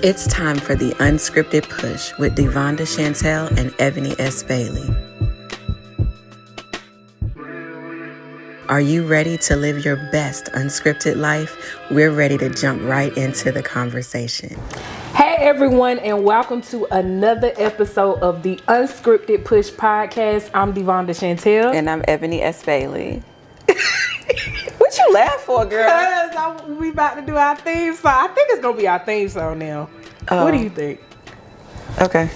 It's time for the Unscripted Push with DeVonnda Shantel and Ebony S. Bailey. Are you ready to live your best unscripted life? We're ready to jump right into the conversation. Hey everyone, and welcome to another episode of the Unscripted Push Podcast. I'm DeVonnda Shantel. And I'm Ebony S. Bailey. What you laugh for, girl? Because we about to do our theme song. I think it's going to be our theme song now. What do you think? Okay.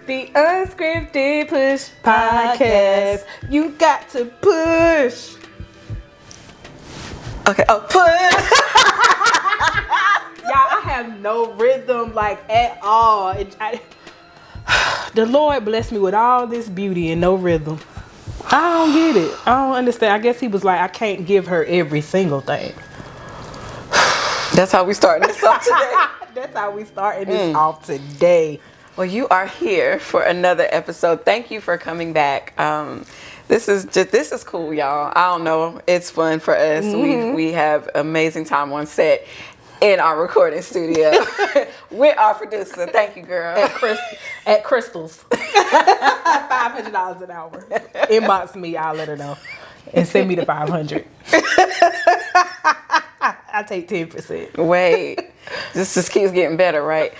The Unscripted Push Podcast. You got to push. Okay. Oh, push. Y'all, I have no rhythm at all. The Lord blessed me with all this beauty and no rhythm. I don't get it. I don't understand. I guess he was like, I can't give her every single thing. That's how we starting this off today. That's how we starting this off today. Well, you are here for another episode. Thank you for coming back. This is cool, y'all. I don't know. It's fun for us. Mm-hmm. We have amazing time on set in our recording studio with our producer. Thank you, girl. At Crystal's. $500 an hour. Inbox me, I'll let her know. And send me the $500. I take 10%. Wait. This just keeps getting better, right?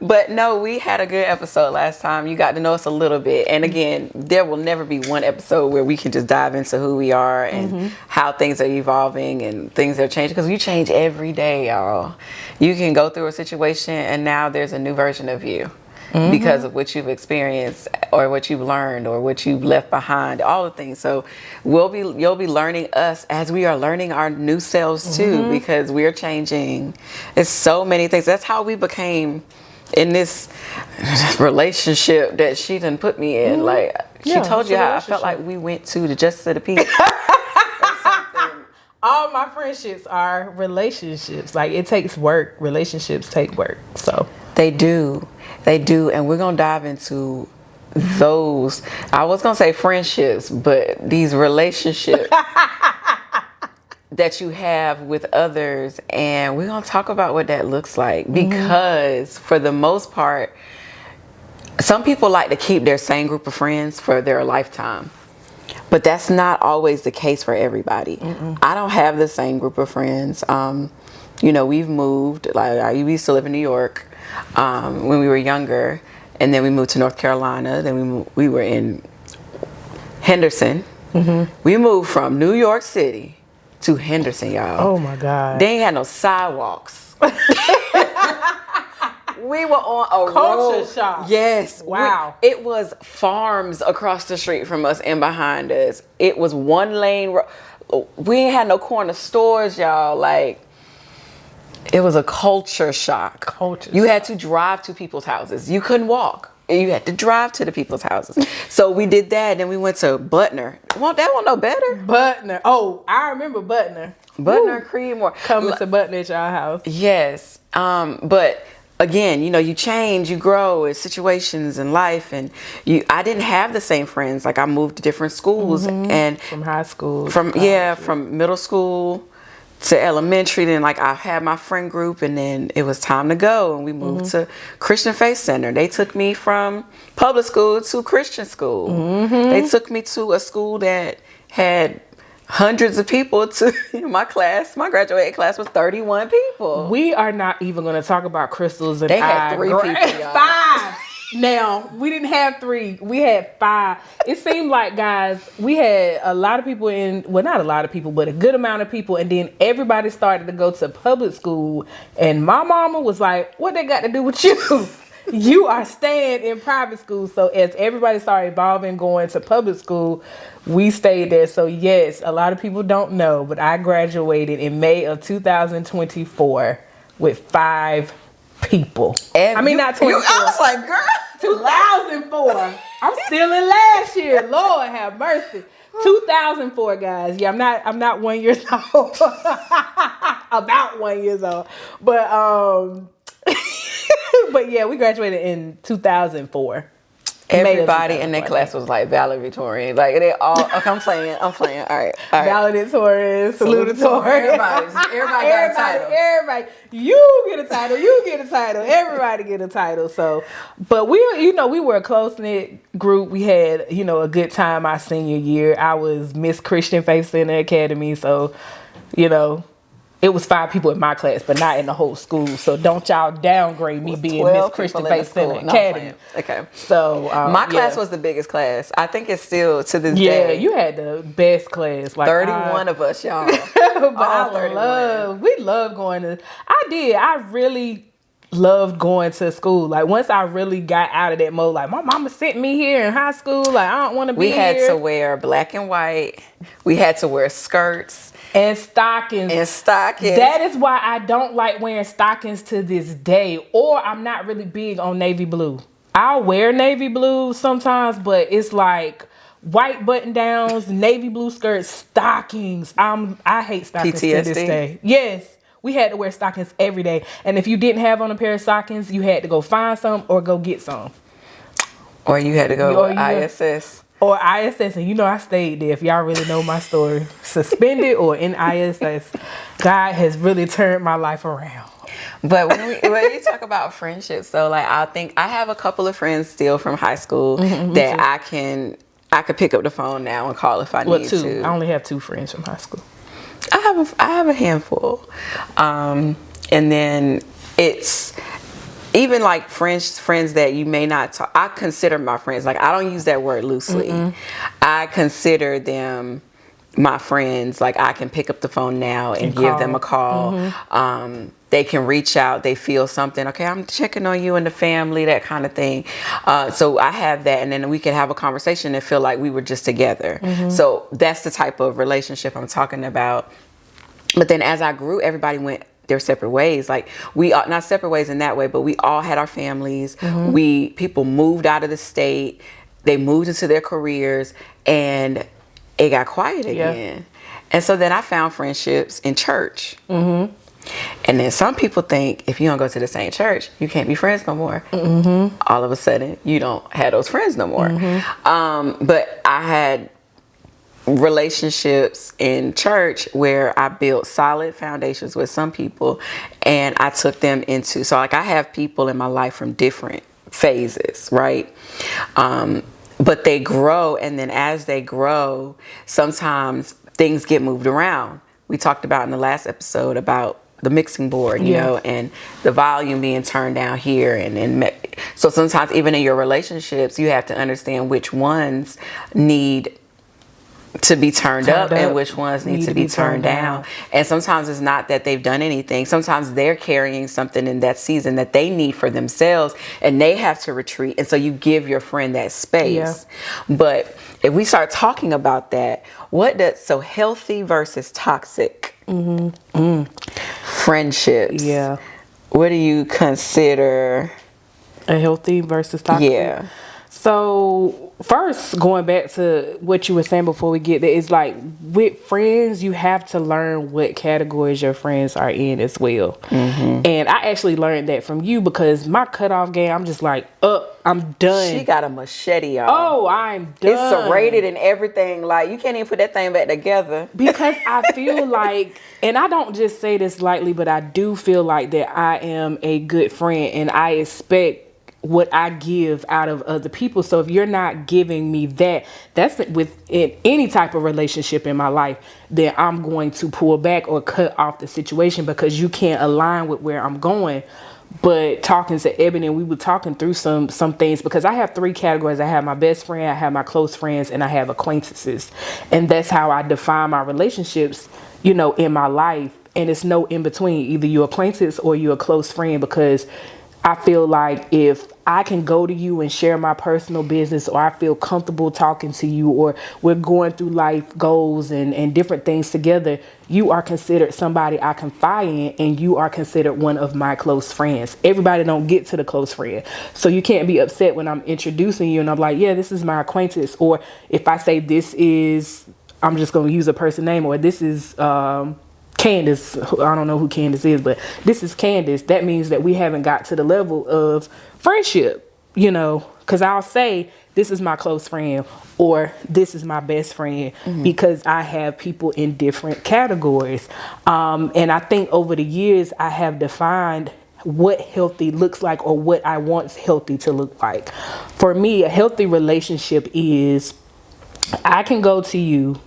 But no, we had a good episode last time. You got to know us a little bit. And again, there will never be one episode where we can just dive into who we are and how things are evolving and things are changing. Because you change every day, y'all. You can go through a situation and now there's a new version of you. Because of what you've experienced or what you've learned or what you've left behind, all the things. So you'll be learning us as we are learning our new selves too, because we're changing. It's so many things. That's how we became in this relationship that she done put me in. She told you how I felt like we went to the Justice of the Peace. All my friendships are relationships. It takes work. Relationships take work. So They do. And we're going to dive into those. I was going to say friendships, but these relationships that you have with others. And we're going to talk about what that looks like. Because for the most part, some people like to keep their same group of friends for their lifetime. But that's not always the case for everybody. I don't have the same group of friends. We've moved. I used to live in New York when we were younger, and then we moved to North Carolina. Then we were in Henderson. We moved from New York City to Henderson, y'all. Oh my God! They ain't had no sidewalks. We were on a culture road. shock. Yes. Wow. It was farms across the street from us and behind us. It was one lane road. We ain't had no corner stores, y'all. It was a culture shock. You had to drive to people's houses. You couldn't walk. You had to drive to the people's houses. So we did that. And then we went to Butner. Well, that one no better. Butner. Oh, I remember Butner. Butner and Creedmoor. Coming to Butner at y'all house. Yes. But again, you change, you grow in situations in life, and I didn't have the same friends. I moved to different schools and from high school, from middle school to elementary. Then I had my friend group, and then it was time to go, and we moved to Christian Faith Center. They took me from public school to Christian school. They took me to a school that had hundreds of people. To my graduating class was 31 people. We are not even going to talk about Crystals and they had 3 people, y'all. 5. Now, we didn't have 3. We had 5. It seemed like, guys, we had a lot of people not a lot of people, but a good amount of people. And then everybody started to go to public school. And my mama was like, what they got to do with you? You are staying in private school. So as everybody started evolving, going to public school, we stayed there. So yes, a lot of people don't know, but I graduated in May of 2024 with 5 people. Not 24. I was like, girl. 2004. I'm still in last year. Lord have mercy. 2004, guys. Yeah, I'm not 1 year old. About 1 year old. But yeah, we graduated in 2004. Everybody in that class was like valedictorian. Like they all. Okay, I'm playing. All right. Valedictorian, salutatorian. Everybody got a title. Everybody, you get a title. Everybody get a title. So, but we were a close knit group. We had, a good time our senior year. I was Miss Christian Faith Center Academy. So, it was 5 people in my class, but not in the whole school. So don't y'all downgrade me being Miss Christian Faith Center Academy. Okay. So my class was the biggest class. I think it's still to this day. Yeah, you had the best class. Like 31 of us, y'all. But we love going to. I really loved going to school. Like once I really got out of that mode, like my mama sent me here in high school. Like I don't want to be here. We had to wear black and white. We had to wear skirts. And stockings. That is why I don't like wearing stockings to this day. Or I'm not really big on navy blue. I'll wear navy blue sometimes, but it's like white button downs, navy blue skirts, stockings. I hate stockings PTSD. to this day. Yes. We had to wear stockings every day. And if you didn't have on a pair of stockings, you had to go find some or go get some. Or you had to go to ISS. Or ISS, and I stayed there. If y'all really know my story, suspended or in ISS, God has really turned my life around. But when you talk about friendships, though, like I think I have a couple of friends still from high school that I could pick up the phone now and call if I need to. I only have 2 friends from high school. I have a handful, and then it's. Even like friends that you may not talk, I consider my friends. Like I don't use that word loosely. I consider them my friends. Like I can pick up the phone now and give them a call. They can reach out. They feel something. Okay, I'm checking on you and the family, that kind of thing. So I have that, and then we can have a conversation and feel like we were just together. So that's the type of relationship I'm talking about. But then as I grew, everybody went their separate ways. Like we are not separate ways in that way, but we all had our families. People moved out of the state. They moved into their careers, and it got quiet again. And so then I found friendships in church. And then some people think if you don't go to the same church, you can't be friends no more. All of a sudden, you don't have those friends no more. But I had relationships in church where I built solid foundations with some people, and I took them into, so like I have people in my life from different phases, right? But they grow, and then as they grow, sometimes things get moved around. We talked about in the last episode about the mixing board, you know, and the volume being turned down here, and so sometimes even in your relationships, you have to understand which ones need to be turned up and which ones need to be turned down. And sometimes it's not that they've done anything. Sometimes they're carrying something in that season that they need for themselves, and they have to retreat. And so you give your friend that space. But if we start talking about that, so healthy versus toxic friendships. What do you consider a healthy versus toxic? So first, going back to what you were saying before we get there, is like with friends, you have to learn what categories your friends are in as well. And I actually learned that from you, because my cutoff game, I'm just like, I'm done. She got a machete, y'all. Oh, I'm done. It's serrated and everything. Like, you can't even put that thing back together. Because I feel like, and I don't just say this lightly, but I do feel like that I am a good friend, and I expect what I give out of other people. So if you're not giving me that's within any type of relationship in my life, then I'm going to pull back or cut off the situation, because you can't align with where I'm going. But talking to Ebony, we were talking through some things, because I have 3 categories. I have my best friend, I have my close friends, and I have acquaintances. And that's how I define my relationships, in my life. And it's no in between. Either you're acquaintance or you're a close friend, because I feel like if I can go to you and share my personal business, or I feel comfortable talking to you, or we're going through life goals and different things together, you are considered somebody I confide in, and you are considered one of my close friends. Everybody don't get to the close friend. So you can't be upset when I'm introducing you and I'm like, yeah, this is my acquaintance. Or if I say I'm just going to use a person name, or this is Candace, I don't know who Candace is, but this is Candace. That means that we haven't got to the level of friendship. you know, because I'll say, this is my close friend or this is my best friend because I have people in different categories. And I think over the years, I have defined what healthy looks like or what I want healthy to look like. For me, a healthy relationship is I can go to you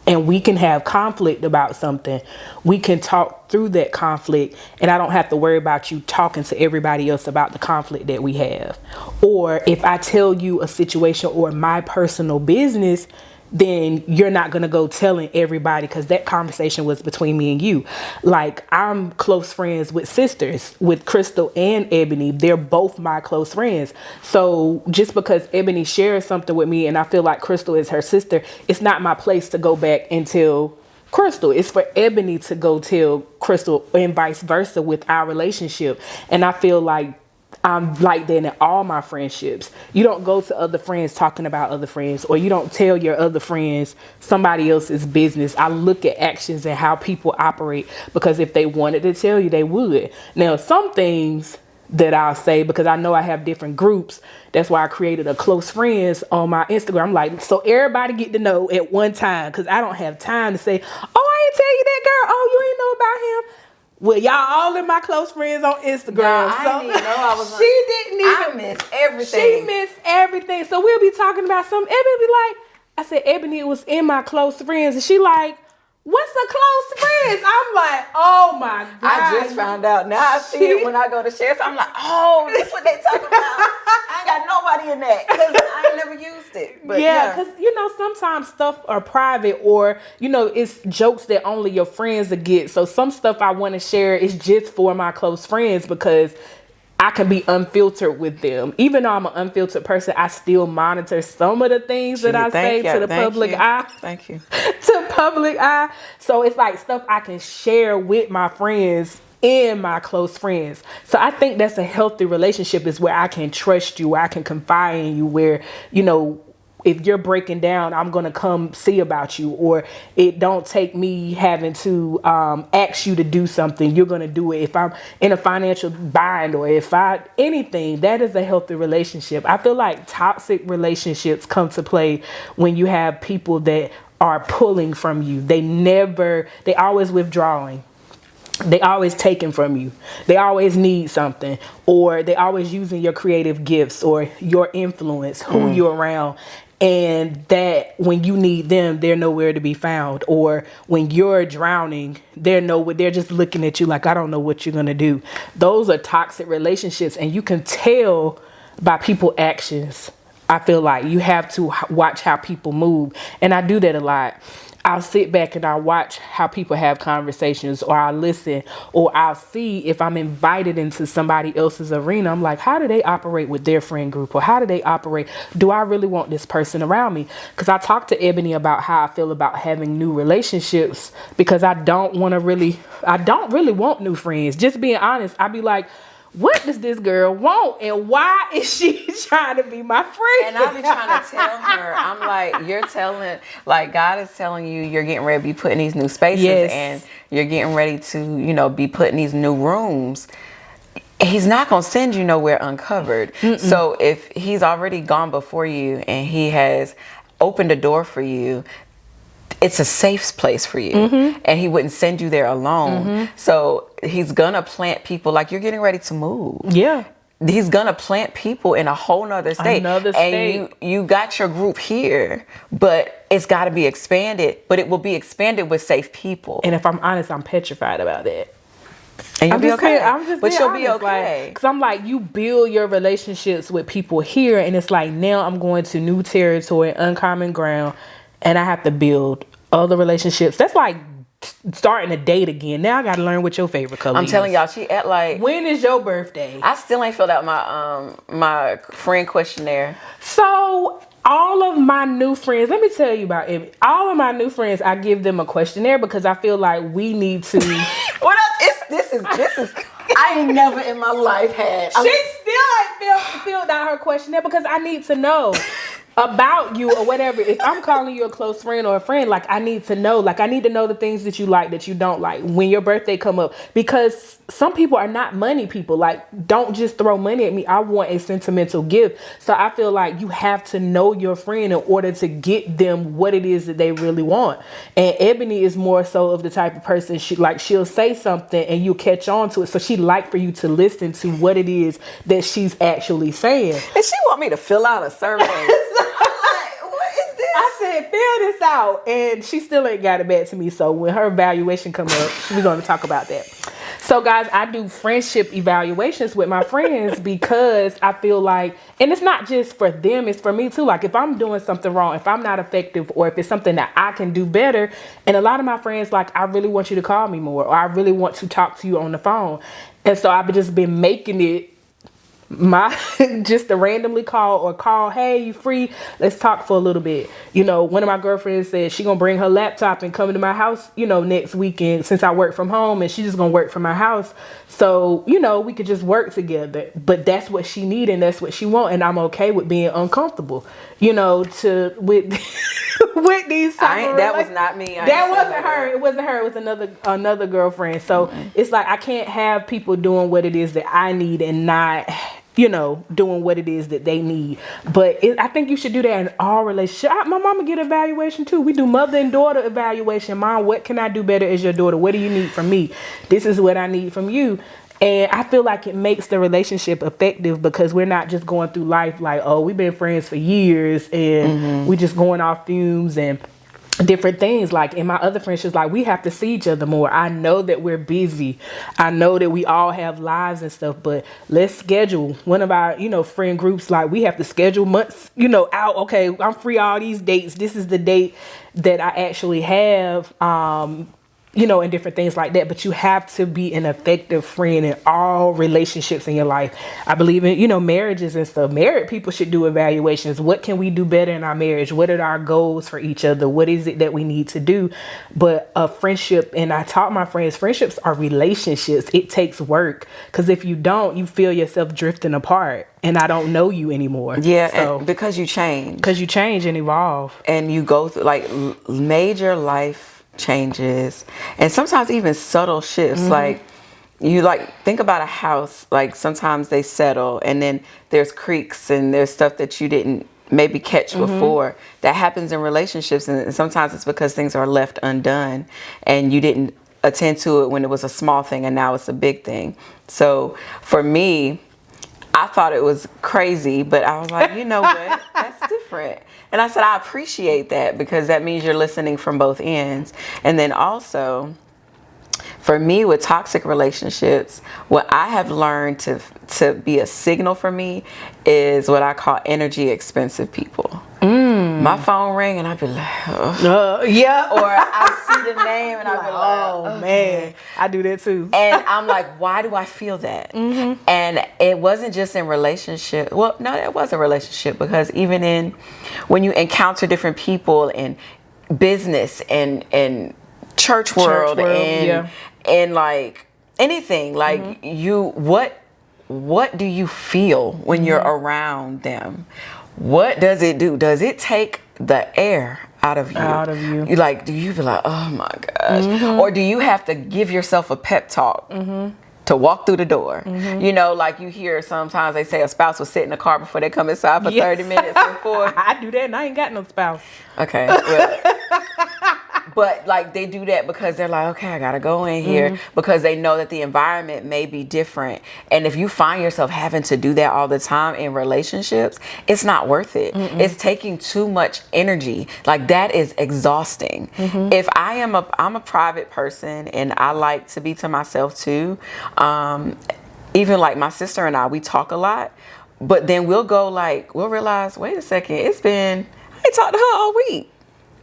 and we can have conflict about something. We can talk through that conflict and I don't have to worry about you talking to everybody else about the conflict that we have. Or if I tell you a situation or my personal business, then you're not going to go telling everybody because that conversation was between me and you. Like, I'm close friends with sisters, with Crystal and Ebony. They're both my close friends. So just because Ebony shares something with me and I feel like Crystal is her sister, it's not my place to go back and tell Crystal. It's for Ebony to go tell Crystal and vice versa with our relationship. And I feel like I'm like that in all my friendships. You don't go to other friends talking about other friends, or you don't tell your other friends somebody else's business. I look at actions and how people operate, because if they wanted to tell you, they would. Now, some things that I'll say, because I know I have different groups, that's why I created a close friends on my Instagram. I'm like, so everybody get to know at one time, because I don't have time to say, oh, I ain't tell you that, girl. Oh, you ain't know about him. Well, y'all all in my close friends on Instagram. Nah, I didn't even know I was on. She didn't even. I missed everything. She missed everything. So we'll be talking about something. Ebony be like, I said, Ebony was in my close friends. And she like, what's a close friends? I'm like, oh my God. I just found out. Now I see it when I go to share. So I'm like, oh, that's what they talking about. I ain't got nobody in that because I ain't never used it. But yeah, because, you know, sometimes stuff are private, or, you know, it's jokes that only your friends will get. So some stuff I want to share is just for my close friends because I can be unfiltered with them. Even though I'm an unfiltered person, I still monitor some of the things that I say to the public eye. Thank you. To public eye. So it's like stuff I can share with my friends and my close friends. So I think that's a healthy relationship, is where I can trust you, where I can confide in you, where, you know, if you're breaking down, I'm going to come see about you, or it don't take me having to ask you to do something. You're going to do it. If I'm in a financial bind, or if anything, that is a healthy relationship. I feel like toxic relationships come to play when you have people that are pulling from you. They always withdrawing. They always taking from you. They always need something, or they always using your creative gifts or your influence, who you're around. And that when you need them, they're nowhere to be found. Or when you're drowning, they're just looking at you like, I don't know what you're going to do. Those are toxic relationships. And you can tell by people's actions. I feel like you have to watch how people move. And I do that a lot. I'll sit back and I'll watch how people have conversations, or I'll listen, or I'll see if I'm invited into somebody else's arena. I'm like, how do they operate with their friend group? Or how do they operate? Do I really want this person around me? Because I talked to Ebony about how I feel about having new relationships, because I don't really want new friends. Just being honest, I'd be like, what does this girl want, and why is she trying to be my friend? And I be trying to tell her, I'm like, God is telling you, you're getting ready to be put in these new spaces, and you're getting ready to, you know, be put in these new rooms. He's not going to send you nowhere uncovered. So if he's already gone before you and he has opened a door for you, it's a safe place for you, and he wouldn't send you there alone. So he's gonna plant people, like you're getting ready to move. Yeah, he's gonna plant people in a whole nother state. And you got your group here, but it's got to be expanded. But it will be expanded with safe people. And if I'm honest, I'm petrified about that. And you'll be okay. But you'll be okay. Because I'm like, you build your relationships with people here, and it's like, now I'm going to new territory, uncommon ground, and I have to build other relationships. That's like starting a date again. Now I got to learn what your favorite color is. I'm telling y'all, she at like... When is your birthday? I still ain't filled out my my friend questionnaire. So all of my new friends, let me tell you about it. All of my new friends, I give them a questionnaire because I feel like we need to... This is I ain't never in my life had... She still ain't filled out her questionnaire because I need to know. about you or whatever. If I'm calling you a close friend or a friend, like I need to know the things that you like, that you don't like when your birthday come up, because some people are not money people. Like, don't just throw money at me. I want a sentimental gift. So I feel like you have to know your friend in order to get them what it is that they really want. And Ebony is more so of the type of person, she'll say something and you'll catch on to it. So she like for you to listen to what it is that she's actually saying. And she want me to fill out a survey. I said, fill this out. And she still ain't got it back to me. So when her evaluation come up, we're going to talk about that. So guys, I do friendship evaluations with my friends because I feel like, and it's not just for them, it's for me too. Like if I'm doing something wrong, if I'm not effective, or if it's something that I can do better. And a lot of my friends, like, I really want you to call me more, or I really want to talk to you on the phone. And so I've just been making it just to randomly call, hey, you free? Let's talk for a little bit. You know, one of my girlfriends said she gonna bring her laptop and come to my house, you know, next weekend, since I work from home, and she just gonna work from my house. So, you know, we could just work together. But that's what she need and that's what she want, and I'm okay with being uncomfortable, you know, with these that was not me. That wasn't her. It wasn't her. It was another girlfriend. So it's like I can't have people doing what it is that I need and not, you know, doing what it is that they need. But I think you should do that in all relationships. My mama get evaluation too. We do mother and daughter evaluation. Mom, what can I do better as your daughter? What do you need from me? This is what I need from you. And I feel like it makes the relationship effective because we're not just going through life like, oh, we've been friends for years and we just going off fumes and different things. Like in my other friendships, like we have to see each other more. I know that we're busy. I know that we all have lives and stuff, but let's schedule one of our, you know, friend groups. Like we have to schedule months, you know, out. Okay, I'm free all these dates. This is the date that I actually have, you know, and different things like that. But you have to be an effective friend in all relationships in your life. I believe in, you know, marriages and stuff. Married people should do evaluations. What can we do better in our marriage? What are our goals for each other? What is it that we need to do? But a friendship, and I taught my friends, friendships are relationships. It takes work, because if you don't, you feel yourself drifting apart and I don't know you anymore. Yeah, so, because you change. Because you change and evolve. And you go through like major life changes and sometimes even subtle shifts. Like you think about a house, like sometimes they settle and then there's creaks and there's stuff that you didn't maybe catch before. That happens in relationships, and sometimes it's because things are left undone and you didn't attend to it when it was a small thing and now it's a big thing. So for me, I thought it was crazy, but I was like, you know what? That's different. And I said, I appreciate that, because that means you're listening from both ends. And then also, for me with toxic relationships, what I have learned to be a signal for me is what I call energy expensive people. My phone ring and I'd be like, yeah. Or I see the name and I'd be like, oh man, I do that too. And I'm like, why do I feel that? And it wasn't just in relationship. Well, no, it was a relationship, because even when you encounter different people in business and church world and like anything, like what do you feel when you're around them? What does it do? Does it take the air out of you? You like, do you feel like, oh my gosh? Or do you have to give yourself a pep talk to walk through the door? You know, like you hear sometimes they say a spouse will sit in the car before they come inside for 30 minutes before. I do that and I ain't got no spouse. Okay. Well, but like they do that because they're like, okay, I gotta go in here, because they know that the environment may be different. And if you find yourself having to do that all the time in relationships, it's not worth it. It's taking too much energy. Like that is exhausting. If I'm a private person and I like to be to myself too. Even like my sister and I, we talk a lot, but then we'll realize, wait a second, I ain't talked to her all week.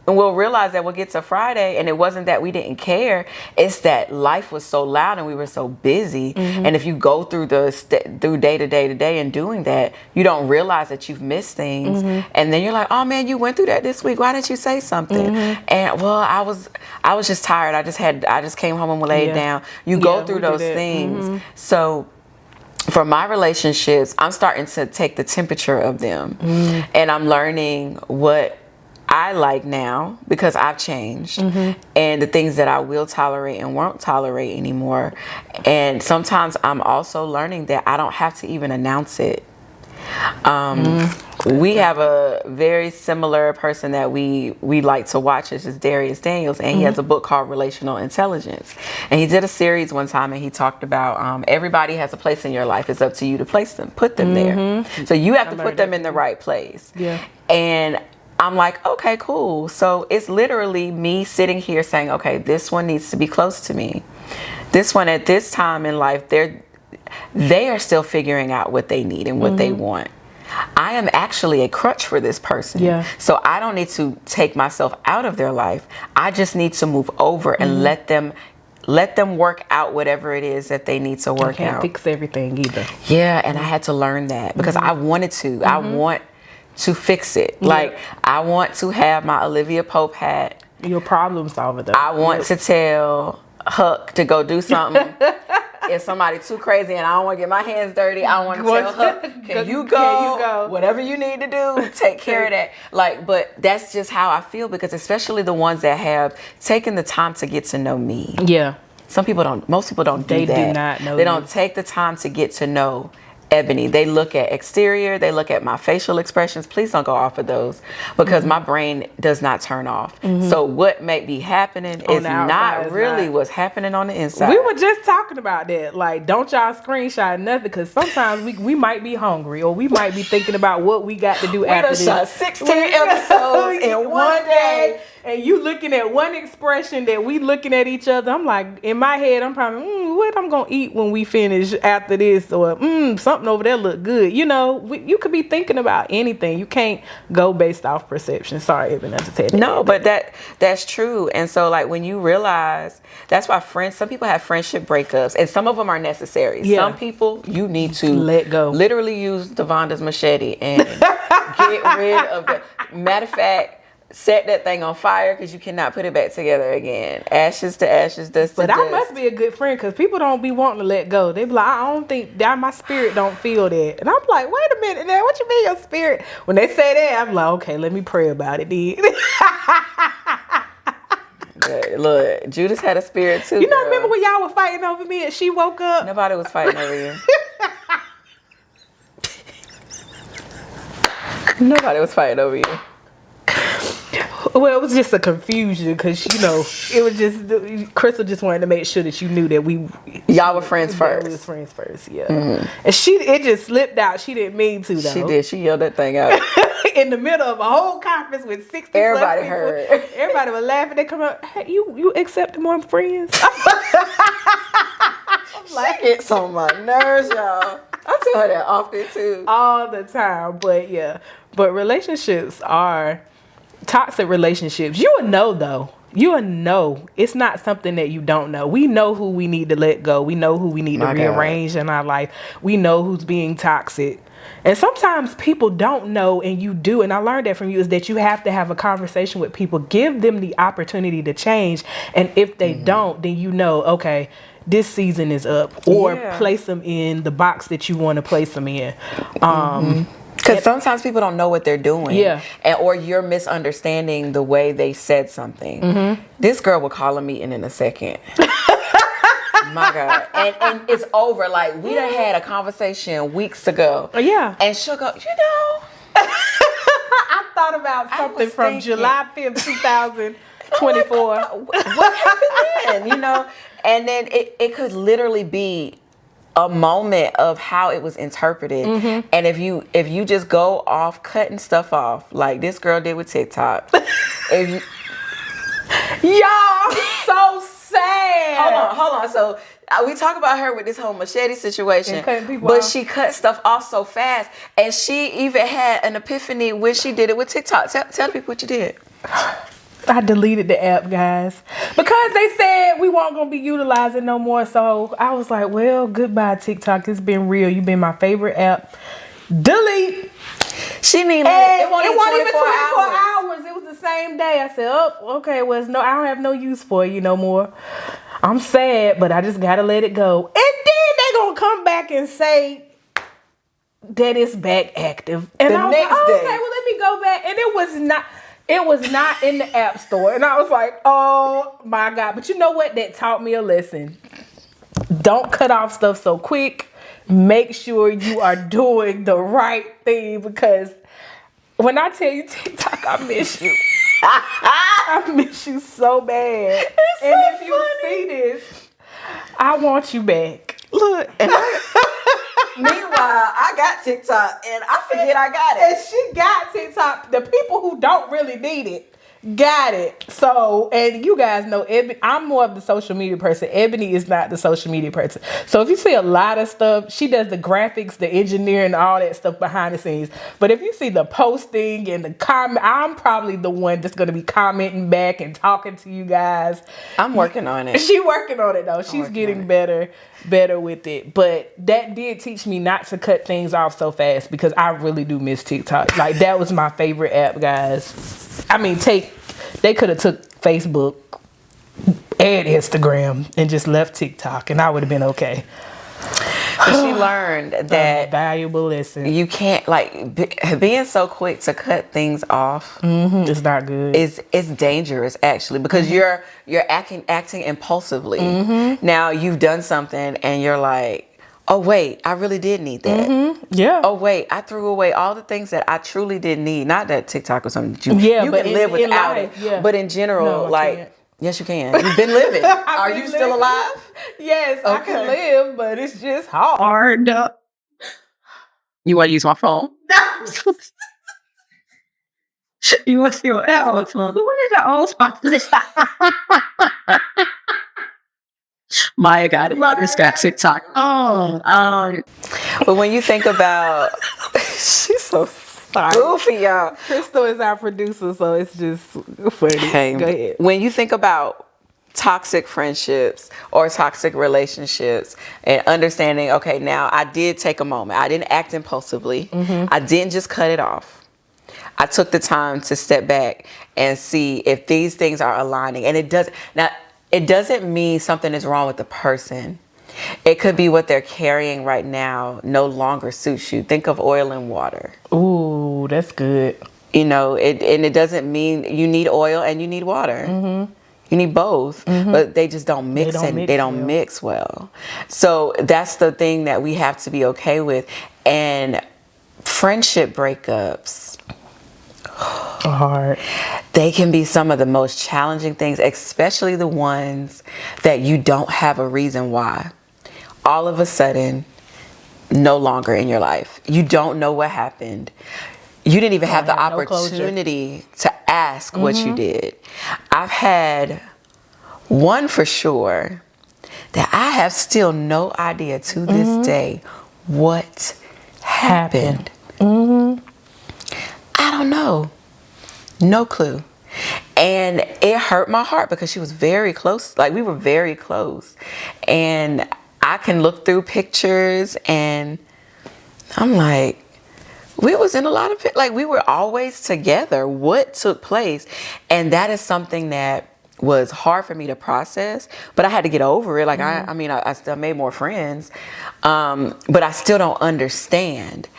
And we'll realize that we'll get to Friday and it wasn't that we didn't care. It's that life was so loud and we were so busy. And if you go through through day to day and doing that, you don't realize that you've missed things. And then you're like, oh man, you went through that this week. Why didn't you say something? And well, I was just tired. I just came home and laid down. You go through those things. So for my relationships, I'm starting to take the temperature of them. And I'm learning what I like now because I've changed, and the things that I will tolerate and won't tolerate anymore. And sometimes I'm also learning that I don't have to even announce it. We have a very similar person that we like to watch. It's just Darius Daniels, and he has a book called Relational Intelligence. And he did a series one time, and he talked about everybody has a place in your life. It's up to you to put them there. So you have to put them in the right place. Yeah. And I'm like, okay, cool. So it's literally me sitting here saying, okay, this one needs to be close to me. This one at this time in life, they are still figuring out what they need and what they want. I am actually a crutch for this person. Yeah. So I don't need to take myself out of their life. I just need to move over and let them work out whatever it is that they need to work out. Can't fix everything either. Yeah, and I had to learn that because I wanted to. I want to fix it. Like, I want to have my Olivia Pope hat. Your problem solver, though. I want to tell Huck to go do something. If somebody too crazy and I don't want to get my hands dirty, I want to tell Huck, can you go? Whatever you need to do, take care of that. Like, but that's just how I feel, because especially the ones that have taken the time to get to know me. Yeah. Most people don't do that. They do not know. They don't take the time to get to know Ebony. They look at exterior, they look at my facial expressions. Please don't go off of those, because my brain does not turn off. So what may be happening is not really what's happening on the inside. We were just talking about that. Like, don't y'all screenshot nothing, because sometimes we might be hungry, or we might be thinking about what we got to do after this. Shot 16 episodes in one day. And you looking at one expression that we looking at each other. I'm like, in my head, I'm probably, what I'm going to eat when we finish after this? Or, something over there look good. You know, you could be thinking about anything. You can't go based off perception. Sorry, Evan, I just said that. No, but that's true. And so, like, when you realize, that's why some people have friendship breakups, and some of them are necessary. Yeah. Some people, you need to let go. Literally use DeVonda's machete and get rid of the. Matter of fact, set that thing on fire, because you cannot put it back together again. Ashes to ashes, dust to dust. But I must be a good friend, because people don't be wanting to let go. They be like, I don't think that my spirit don't feel that. And I'm like, wait a minute now, what you mean your spirit? When they say that, I'm like, okay, let me pray about it then. Look, Judas had a spirit too. You know, remember when y'all were fighting over me and she woke up? Nobody was fighting over you. Nobody was fighting over you. Well, it was just a confusion, because, you know, it was just, Crystal just wanted to make sure that you knew that y'all were friends first. We was friends first, yeah. And it just slipped out. She didn't mean to, though. She did. She yelled that thing out. In the middle of a whole conference with 60 Everybody plus people. heard. Everybody was laughing. They come up, hey, you accept more friends? I'm like, she gets on my nerves, y'all. I tell her that often, too. All the time. But, yeah. But relationships are... toxic relationships, you will know, though. You will know. It's not something that you don't know. We know who we need to let go. We know who we need to rearrange in our life. We know who's being toxic. And sometimes people don't know, and you do. And I learned that from you, is that you have to have a conversation with people. Give them the opportunity to change. And if they don't, then you know, okay, this season is up. Or place them in the box that you want to place them in. Because sometimes people don't know what they're doing. Or you're misunderstanding the way they said something. This girl will call a meeting in a second. My God. And it's over. Like, we done had a conversation weeks ago. And she'll go, you know. I thought about something from July 5th, 2024. What happened then? You know? And then it could literally be a moment of how it was interpreted. And if you just go off cutting stuff off, like this girl did with TikTok. Y'all, so sad. Hold on. So we talk about her with this whole machete situation, but she cut stuff off so fast, and she even had an epiphany when she did it with TikTok. Tell people what you did. I deleted the app, guys, because they said we weren't going to be utilizing no more. So I was like, well, goodbye, TikTok. It's been real. You've been my favorite app. Delete. She mean it wasn't even 24 hours. It was the same day. I said, oh, okay, well, I don't have no use for you no more. I'm sad, but I just got to let it go. And then they going to come back back and say that it's back active. And The I was next like, day. okay, well, let me go back. And it was not in the App Store. And I was like, oh my God. But you know what? That taught me a lesson. Don't cut off stuff so quick. Make sure you are doing the right thing, because when I tell you TikTok, I miss you. I miss you so bad. It's and so if you see this, I want you back. Look, and Meanwhile, I got TikTok and I forget I got it. And she got TikTok. The people who don't really need it got it. So, and you guys know, I'm more of the social media person. Ebony is not the social media person. So if you see a lot of stuff, she does the graphics, the engineering, all that stuff behind the scenes. But if you see the posting and the comment, I'm probably the one that's going to be commenting back and talking to you guys. I'm working on it. She working on it though. She's getting better with it. But that did teach me not to cut things off so fast, because I really do miss TikTok. Like, that was my favorite app, guys. I mean, they could have took Facebook and Instagram and just left TikTok, and I would have been okay. But she learned that valuable lesson. you can't, being so quick to cut things off. It's not good. It's dangerous, actually, because you're acting impulsively. Now you've done something and you're like, oh wait, I really did need that. Yeah. Oh wait, I threw away all the things that I truly didn't need. Not that TikTok or something. You but can live without life, it. yeah. But in general, No, I can't. yes, you can. You've been living. Are you still alive? Yes, I can Okay. live, but it's just hard. You want to use my phone? You want to see what else? What is the old spot? Maya got it. This got TikTok. But when you think about, she's so goofy, y'all. Crystal is our producer, so it's just funny. Hey, Go ahead. when you think about toxic friendships or toxic relationships and understanding, okay, now I did take a moment. I didn't act impulsively. I didn't just cut it off. I took the time to step back and see if these things are aligning. And it doesn't mean something is wrong with the person. It could be what they're carrying right now no longer suits you. Think of oil and water. Ooh, that's good. You know, it doesn't mean you need oil and you need water. You need both, but they just don't mix they don't mix well. So that's the thing that we have to be okay with. And friendship breakups, Hard. they can be some of the most challenging things, especially the ones that you don't have a reason why. All of a sudden, no longer in your life. You don't know what happened. You didn't even have the opportunity to ask what you did. I've had one for sure that I have still no idea to this day what happened. I don't know. No clue. And it hurt my heart because she was very close. Like, we were very close. And I can look through pictures and I'm like, we was in a lot of, like, we were always together. What took place? And that is something that was hard for me to process, but I had to get over it. Like, I mean, I still made more friends, but I still don't understand.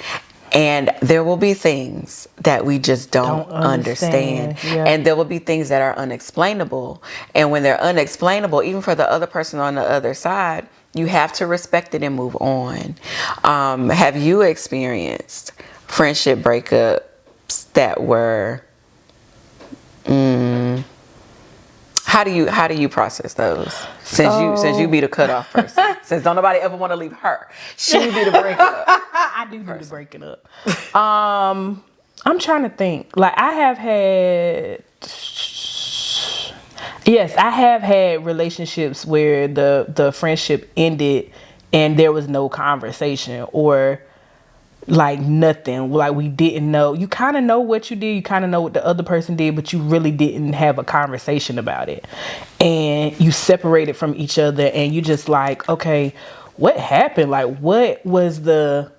And there will be things that we just don't understand. Yeah. And there will be things that are unexplainable. And when they're unexplainable, even for the other person on the other side, you have to respect it and move on. Have you experienced friendship breakups that were, how do you process those? Since you be the cutoff person, since don't nobody ever want to leave her, she be the breakup. I do the breaking up. I'm trying to think. Like, I have had relationships where the friendship ended and there was no conversation, or like nothing. Like, we didn't know. You kind of know what you did. You kind of know what the other person did, but you really didn't have a conversation about it. And you separated from each other and you just like, okay, what happened? Like, what was the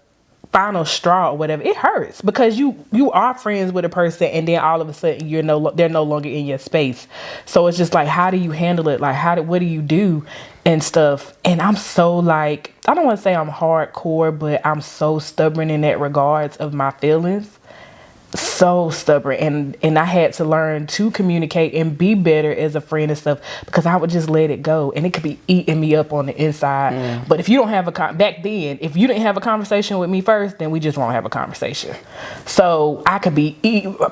final straw or whatever? It hurts because you are friends with a person and then all of a sudden they're no longer in your space. So it's just like, how do you handle it? Like, what do you do? and stuff. And I'm so like, I don't want to say I'm hardcore, but I'm so stubborn in that regards of my feelings. So stubborn, and I had to learn to communicate and be better as a friend and stuff, because I would just let it go and it could be eating me up on the inside. But if you don't have back then, if you didn't have a conversation with me first, then we just won't have a conversation. So I could be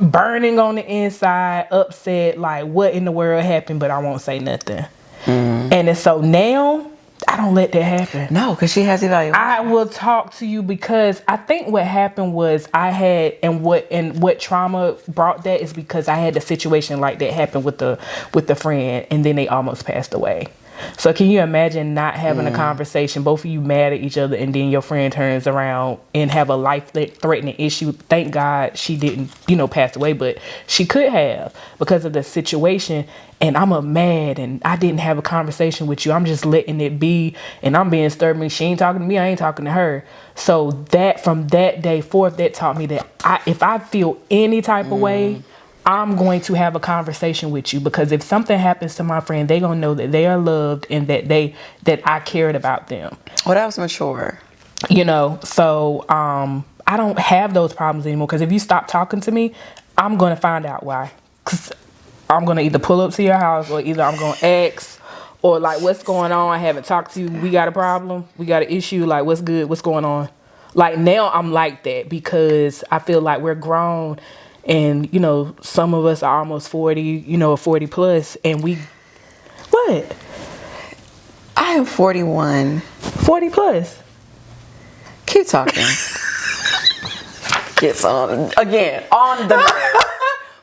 burning on the inside, upset, like what in the world happened, but I won't say nothing. And so now I don't let that happen. No, because she has evaluation. I will talk to you, because I think what happened was I had, and what trauma brought that is because I had a situation like that happen with the friend, and then they almost passed away. So can you imagine not having a conversation, both of you mad at each other, and then your friend turns around and have a life-threatening issue? Thank God she didn't, pass away, but she could have because of the situation. And I'm mad, and I didn't have a conversation with you. I'm just letting it be, and I'm being stubborn. She ain't talking to me, I ain't talking to her. So that, from that day forth, that taught me that if I feel any type of way, I'm going to have a conversation with you, because if something happens to my friend, they're going to know that they are loved and that I cared about them. Well, that was mature. So I don't have those problems anymore, because if you stop talking to me, I'm going to find out why. 'Cause I'm going to either pull up to your house, or either I'm going to ask, or like, what's going on? I haven't talked to you. We got a problem. We got an issue. Like, what's good? What's going on? Like, now I'm like that, because I feel like we're grown. And, some of us are almost 40, 40 plus. And what? I am 41. 40 plus. Keep talking. Gets on the nerve.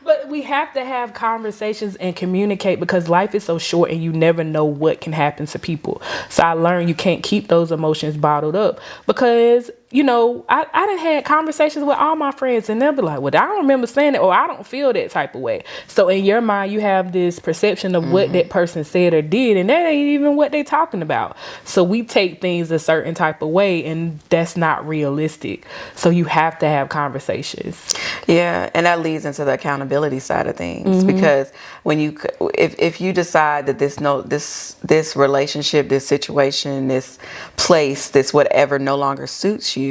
But we have to have conversations and communicate, because life is so short and you never know what can happen to people. So I learned you can't keep those emotions bottled up, because, I done had conversations with all my friends, and they'll be like, well, I don't remember saying it, or I don't feel that type of way. So in your mind, you have this perception of what that person said or did, and that ain't even what they talking about. So we take things a certain type of way, and that's not realistic. So you have to have conversations. Yeah, and that leads into the accountability side of things, because when if you decide that this relationship, this situation, this place, this whatever no longer suits you,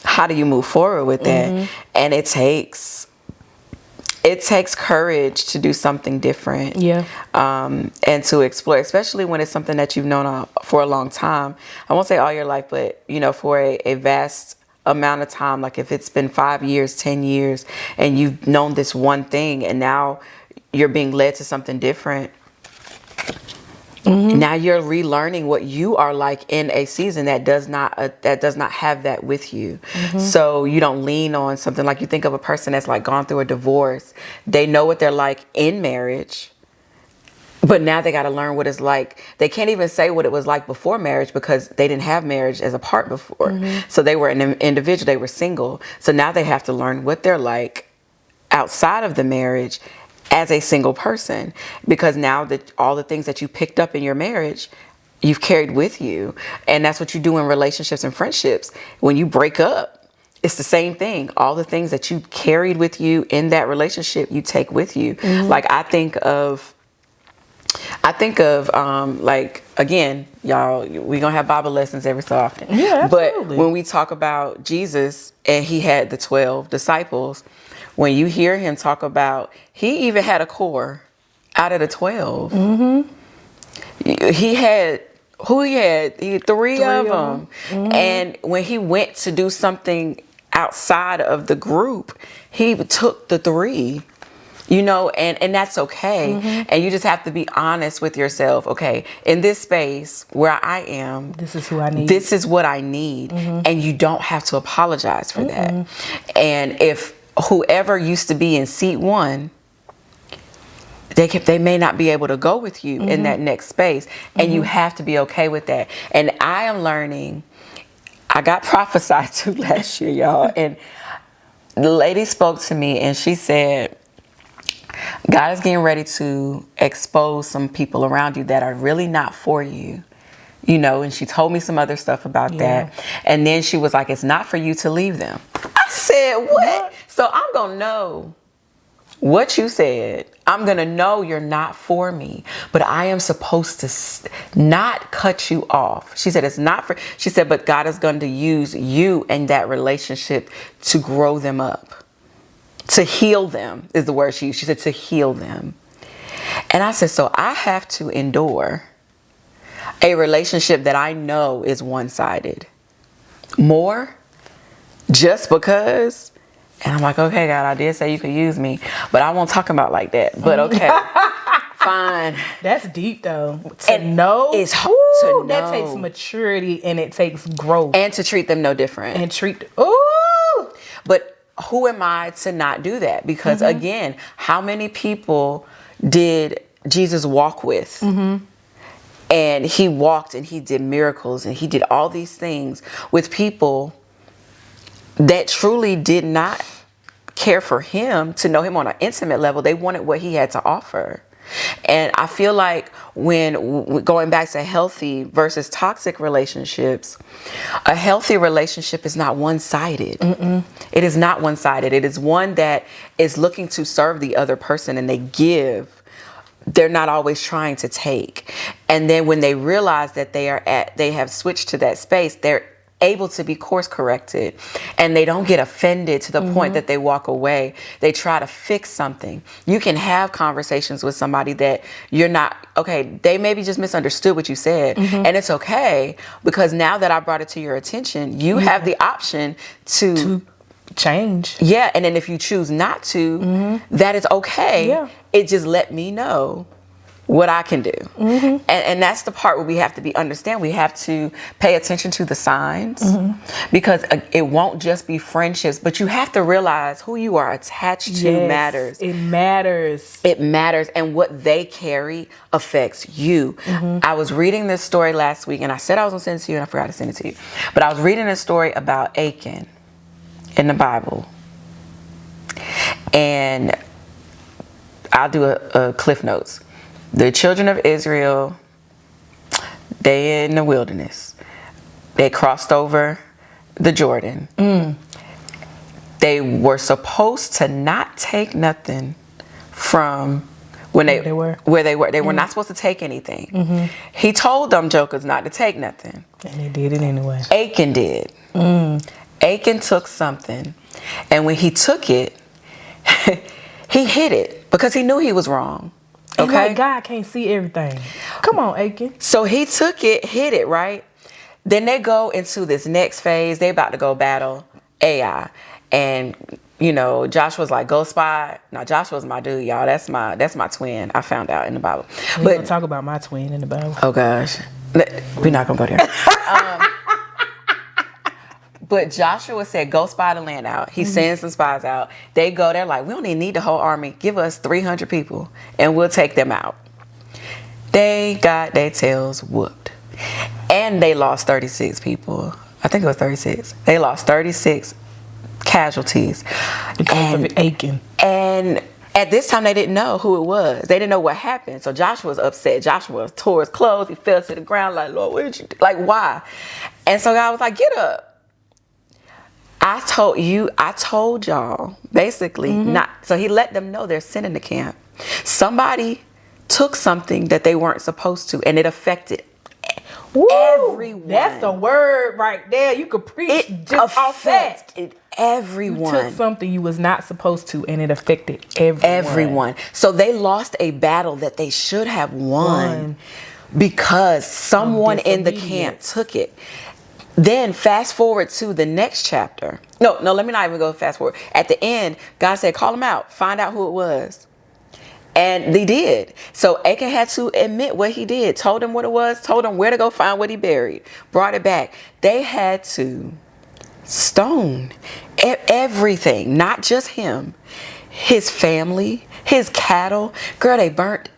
how do you move forward with that? And it takes courage to do something different. Yeah. And to explore, especially when it's something that you've known for a long time. I won't say all your life, but for a vast amount of time, like if it's been 5 years, 10 years, and you've known this one thing, and now you're being led to something different. Now you're relearning what you are like in a season that does not have that with you. So you don't lean on something, like you think of a person that's like gone through a divorce. They know what they're like in marriage, but now they got to learn what it's like. They can't even say what it was like before marriage, because they didn't have marriage as a part before. So they were an individual, they were single. So now they have to learn what they're like outside of the marriage as a single person, because now that all the things that you picked up in your marriage, you've carried with you. And that's what you do in relationships and friendships. When you break up, it's the same thing. All the things that you carried with you in that relationship, you take with you. Like I think of like, again, y'all, we gonna have Bible lessons every so often. Yeah, absolutely. But when we talk about Jesus and he had the 12 disciples, when you hear him talk about, he even had a core out of the 12. He had three of them. And when he went to do something outside of the group, he took the 3. And that's okay. And you just have to be honest with yourself. Okay, in this space where I am, this is who I need. This is what I need. And you don't have to apologize for that. And if whoever used to be in seat 1, they may not be able to go with you in that next space. And you have to be okay with that. And I am learning. I got prophesied to last year, y'all. And the lady spoke to me and she said, God is getting ready to expose some people around you that are really not for you. And she told me some other stuff about that. And then she was like, it's not for you to leave them. I said, what? So I'm going to know what you said. I'm going to know you're not for me, but I am supposed to not cut you off. She said, it's not for, she said, but God is going to use you and that relationship to grow them up, to heal them is the word she used. She said, to heal them. And I said, so I have to endure a relationship that I know is one-sided more just because. And I'm like, okay, God, I did say you could use me, but I won't talk about like that. But okay, fine. That's deep though. To know it's hard to know. That takes maturity and it takes growth. And to treat them no different. And ooh. But who am I to not do that? Because again, how many people did Jesus walk with? And he walked and he did miracles and he did all these things with people that truly did not care for him, to know him on an intimate level. They wanted what he had to offer. And I feel like when going back to healthy versus toxic relationships, a healthy relationship is not one-sided. It is not one-sided. It is one that is looking to serve the other person, and they give. They're not always trying to take. And then when they realize that they have switched to that space, they're able to be course corrected, and they don't get offended to the point that they walk away. They try to fix something. You can have conversations with somebody that you're not, okay, they maybe just misunderstood what you said, and it's okay, because now that I brought it to your attention, you have the option to change. Yeah, and then if you choose not to, that is okay. Yeah. It just let me know what I can do. And that's the part where we have to understand. We have to pay attention to the signs, because it won't just be friendships, but you have to realize who you are attached to matters. It matters. It matters, and what they carry affects you. I was reading this story last week, and I said I was going to send it to you, and I forgot to send it to you. But I was reading a story about Achan in the Bible. And I'll do a Cliff Notes. The children of Israel, they in the wilderness. They crossed over the Jordan. They were supposed to not take nothing from where they were. They were not supposed to take anything. He told them jokers not to take nothing. And they did it anyway. Achan did. Achan took something, and when he took it, he hid it because he knew he was wrong. Okay, like God can't see everything. Come on, Achan. So he took it, hid it, right? Then they go into this next phase. They about to go battle Ai, and Joshua's like, go spy. Now Joshua's my dude, y'all. That's my twin. I found out in the Bible. We're gonna talk about my twin in the Bible. Oh gosh, we're not gonna go there. But Joshua said, go spy the land out. He sends some spies out. They go, they're like, we don't even need the whole army. Give us 300 people and we'll take them out. They got their tails whooped. And they lost 36 people. I think it was 36. They lost 36 casualties. Because of Achan. And at this time, they didn't know who it was. They didn't know what happened. So Joshua was upset. Joshua tore his clothes. He fell to the ground like, Lord, what did you do? Like, why? And so God was like, get up. I told y'all, basically, not. So he let them know there's sin in the camp. Somebody took something that they weren't supposed to, and it affected everyone. That's the word right there. You could preach just off that. Everyone. You took something you was not supposed to, and it affected everyone. So they lost a battle that they should have won because someone in the camp took it. Then fast forward to the next chapter. No, let me not even go fast forward. At the end, God said, call them out. Find out who it was. And they did. So Achan had to admit what he did. Told him what it was. Told him where to go find what he buried. Brought it back. They had to stone everything. Not just him. His family. His cattle. Girl, they burnt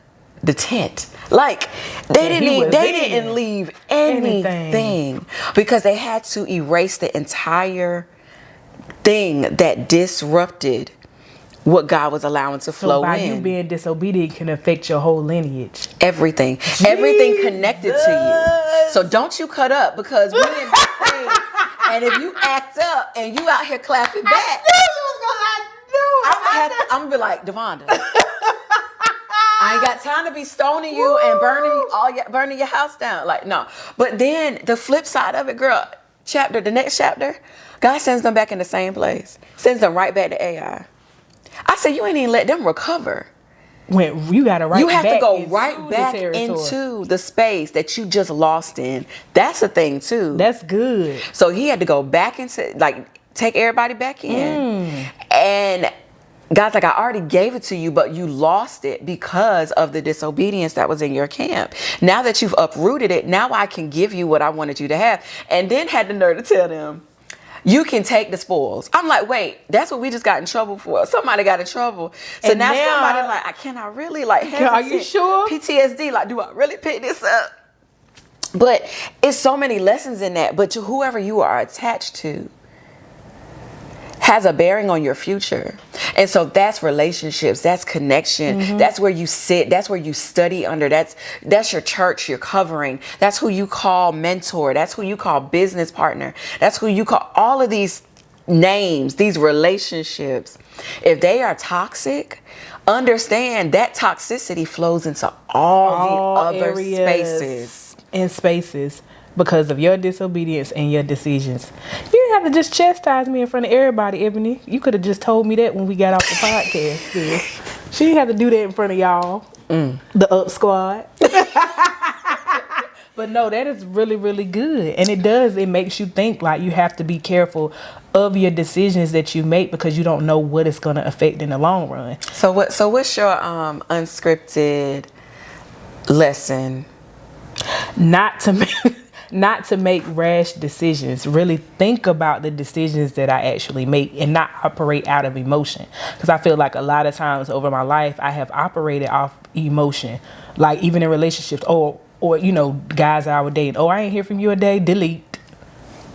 the tent. Like they didn't leave anything because they had to erase the entire thing that disrupted what God was allowing to flow in. So by you being disobedient can affect your whole lineage. Everything connected to you. So don't you cut up because we didn't be and if you act up and you out here clapping back, I knew I'm gonna be like, DeVonnda, I ain't got time to be stoning you and burning your house down. Like, no. But then the flip side of it, girl, the next chapter, God sends them back in the same place. Sends them right back to AI. I said, you ain't even let them recover. When you gotta you have to go right back into the space that you just lost in. That's a thing too. That's good. So he had to go back into, like, take everybody back in. And God's like, I already gave it to you, but you lost it because of the disobedience that was in your camp. Now that you've uprooted it, now I can give you what I wanted you to have. And then had the nerve to tell them, you can take the spoils. I'm like, wait, that's what we just got in trouble for. Somebody got in trouble. So now somebody like, can I really, like, are you sure? PTSD, like, do I really pick this up? But it's so many lessons in that. But to whoever you are attached to has a bearing on your future. And so that's relationships, that's connection, that's where you sit, that's where you study under, that's your church, your covering, that's who you call mentor, that's who you call business partner, that's who you call all of these names, these relationships. If they are toxic, understand that toxicity flows into all the other spaces. And spaces. Because of your disobedience and your decisions. You didn't have to just chastise me in front of everybody, Ebony. You could have just told me that when we got off the podcast. Sis. She didn't have to do that in front of y'all. The Up Squad. But no, that is really, really good. And it makes you think, like, you have to be careful of your decisions that you make because you don't know what it's going to affect in the long run. So what's your unscripted lesson? Not to make rash decisions. Really think about the decisions that I actually make and not operate out of emotion. Because I feel like a lot of times over my life, I have operated off emotion. Like even in relationships or you know, guys that I would date. Oh, I ain't hear from you a day. Delete.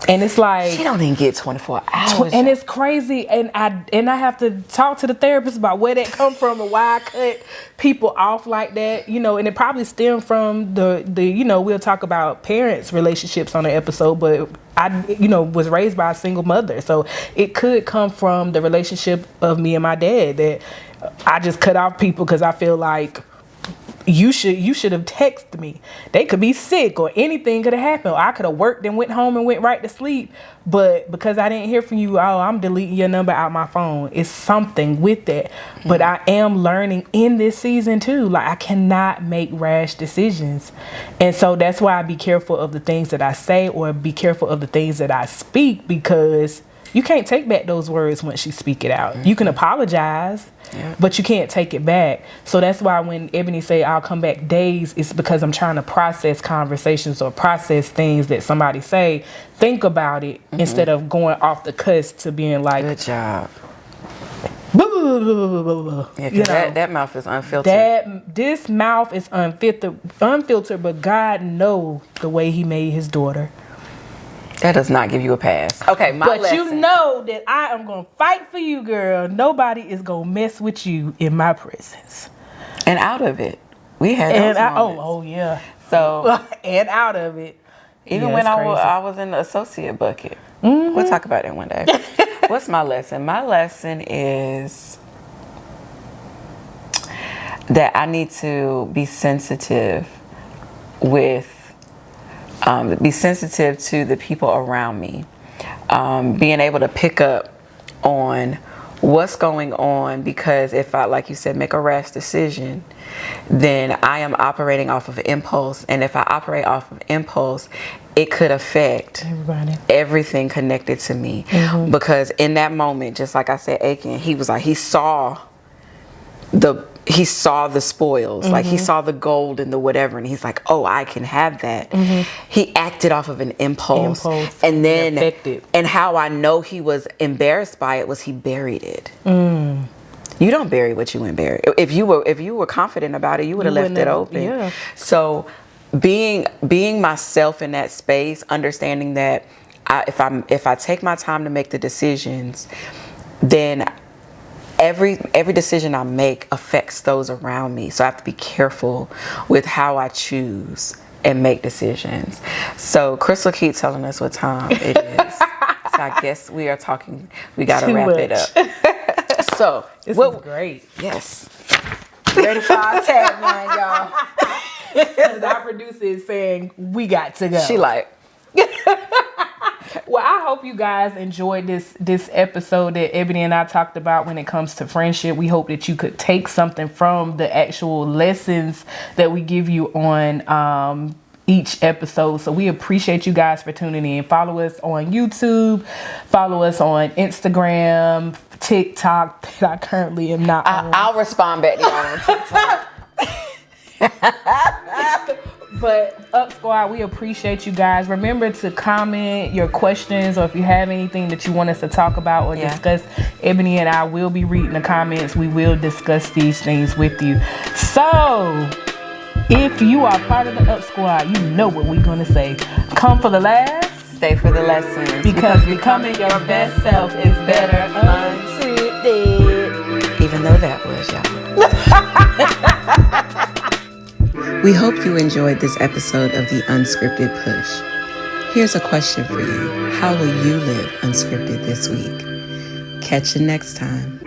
And it's like she don't even get 24 hours. And it's crazy. And I have to talk to the therapist about where that come from and why I cut people off like that. You know, and it probably stemmed from the you know, we'll talk about parents' relationships on the episode, but I, you know, was raised by a single mother. So it could come from the relationship of me and my dad that I just cut off people because I feel like you should have texted me. They could be sick or anything could have happened. Or I could have worked and went home and went right to sleep. But because I didn't hear from you, I'm deleting your number out my phone. It's something with that. But I am learning in this season too. Like I cannot make rash decisions. And so that's why I be careful of the things that I say or be careful of the things that I speak because you can't take back those words once you speak it out. You can apologize, but you can't take it back. So that's why when Ebony say I'll come back days, it's because I'm trying to process conversations or process things that somebody say. Think about it instead of going off the cuss to being like, good job. Yeah, because that mouth is unfiltered. This mouth is unfiltered, but God knows the way He made His daughter. That does not give you a pass. Okay, but lesson. You know that I am going to fight for you, girl. Nobody is going to mess with you in my presence. And out of it. We had those moments. Oh, yeah. So and out of it. Even when I was in the associate bucket. We'll talk about it one day. What's my lesson? My lesson is that I need to be sensitive be sensitive to the people around me. Being able to pick up on what's going on, because if I, like you said, make a rash decision, then I am operating off of impulse. And if I operate off of impulse, it could affect everything connected to me. Because in that moment, just like I said, Aiken, he was like, he saw the spoils, like he saw the gold and the whatever, and he's like, oh, I can have that. He acted off of an impulse. And then and how I know he was embarrassed by it was he buried it. You don't bury what you embarrass. If you were confident about it, you would have left it open. So being myself in that space, understanding that if I take my time to make the decisions, then every decision I make affects those around me. So I have to be careful with how I choose and make decisions. So Crystal keeps telling us what time it is. So I guess we are talking. We got to wrap it up. So, This is great. Yes. Ready for our tagline, y'all. Because our producer is saying, we got to go. She like, Well, I hope you guys enjoyed this episode that Ebony and I talked about when it comes to friendship. We hope that you could take something from the actual lessons that we give you on each episode. So we appreciate you guys for tuning in. Follow us on YouTube. Follow us on Instagram, TikTok, that I currently am not on. I'll respond back to y'all on TikTok. But Up Squad, we appreciate you guys. Remember to comment your questions, or if you have anything that you want us to talk about or discuss, Ebony and I will be reading the comments. We will discuss these things with you. So, if you are part of the Up Squad, you know what we're going to say. Come for the laughs. Stay for the lessons. Because becoming your best self is better unscripted. Even though that was y'all. We hope you enjoyed this episode of the Unscripted Push. Here's a question for you. How will you live unscripted this week? Catch you next time.